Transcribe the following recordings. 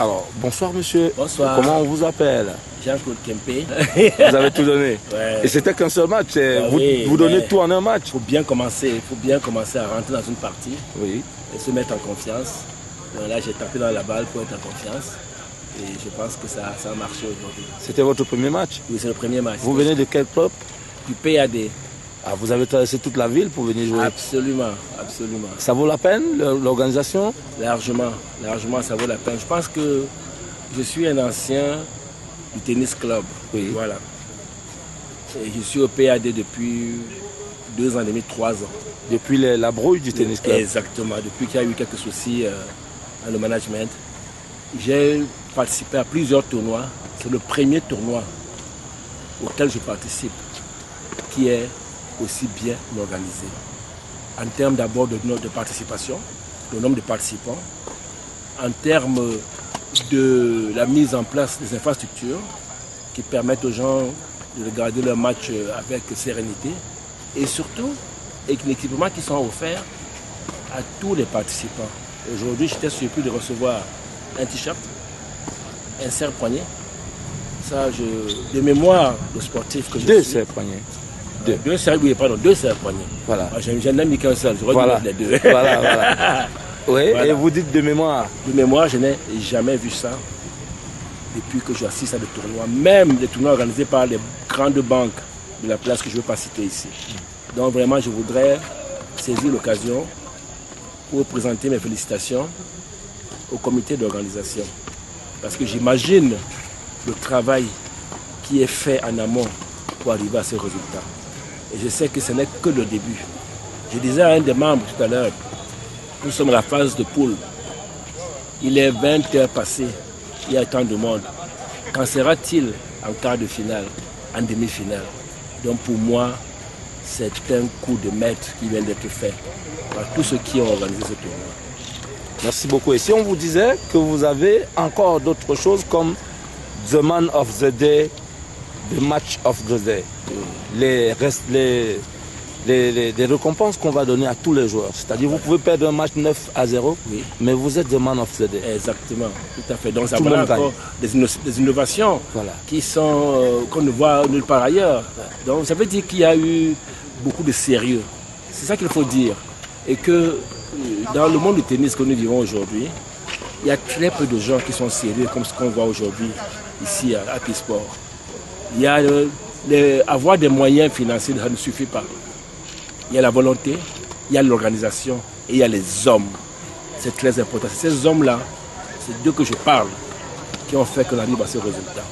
Alors, bonsoir monsieur. Bonsoir. Comment on vous appelle? Jean-Claude Kempé. Vous avez tout donné. Ouais. Et c'était qu'un seul match. Vous, Oui, vous donnez mais tout en un match. Il faut bien commencer à rentrer dans une partie Oui. et se mettre en confiance. Donc là, j'ai tapé dans la balle pour être en confiance. Et je pense que ça a marché aujourd'hui. C'était votre premier match. Oui, c'est le premier match. Vous venez de quel club? Du PAD. Ah, vous avez traversé toute la ville pour venir jouer. Absolument, absolument. Ça vaut la peine, l'organisation? Largement, ça vaut la peine. Je pense que je suis un ancien du tennis club. Oui. Voilà. Et je suis au PAD depuis 2 ans et demi, 3 ans. Depuis la brouille du tennis club. Exactement. Depuis qu'il y a eu quelques soucis dans le management. J'ai participé à plusieurs tournois. C'est le premier tournoi auquel je participe qui est aussi bien organisé. En termes d'abord de participation, le nombre de participants, en termes de la mise en place des infrastructures qui permettent aux gens de regarder leur match avec sérénité et surtout avec l'équipement qui sont offerts à tous les participants. Aujourd'hui, j'étais surpris de recevoir un t-shirt, un serre-poignet. Ça, de mémoire, le sportif que je suis. Deux serre-poignets. Deux serre-poignets. Voilà. Je n'ai mis qu'un seul, j'aurais Voilà. dû mettre les deux. Voilà. Oui, Voilà. et vous dites de mémoire. De mémoire, je n'ai jamais vu ça depuis que j'assiste à des tournois, même des tournois organisés par les grandes banques de la place que je ne veux pas citer ici. Donc vraiment, je voudrais saisir l'occasion pour présenter mes félicitations au comité d'organisation. Parce que j'imagine le travail qui est fait en amont pour arriver à ce résultat. Et je sais que ce n'est que le début. Je disais à un des membres tout à l'heure, nous sommes à la phase de poule. Il est 20 heures passées, il y a tant de monde. Qu'en sera-t-il en quart de finale, en demi-finale? Donc pour moi, c'est un coup de maître qui vient d'être fait par tous ceux qui ont organisé ce tournoi. Merci beaucoup. Et si on vous disait que vous avez encore d'autres choses comme The Man of the Day, The Match of the Day, les récompenses qu'on va donner à tous les joueurs. C'est-à-dire vous pouvez perdre un match 9-0, Oui. mais vous êtes The Man of the Day. Exactement, tout à fait. Donc ça Tout le va monde encore des innovations Voilà. qui sont qu'on ne voit nulle part ailleurs. Donc ça veut dire qu'il y a eu beaucoup de sérieux. C'est ça qu'il faut dire. Et que dans le monde du tennis que nous vivons aujourd'hui, il y a très peu de gens qui sont sérieux comme ce qu'on voit aujourd'hui ici à Pisport. Il y a avoir des moyens financiers, ça ne suffit pas. Il y a la volonté, il y a l'organisation et il y a les hommes. C'est très important. C'est ces hommes-là, c'est d'eux que je parle, qui ont fait qu'on arrive à ce résultat.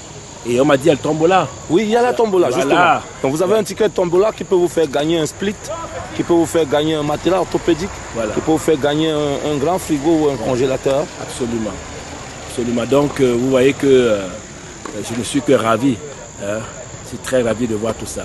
Et on m'a dit, il y a le tombola. Oui, il y a la tombola, Voilà. justement. Donc vous avez un ticket de tombola qui peut vous faire gagner un split, qui peut vous faire gagner un matelas orthopédique, Voilà. qui peut vous faire gagner un grand frigo ou un congélateur. Absolument. Absolument. Donc, vous voyez que je ne suis que ravi. Je suis très ravi de voir tout ça.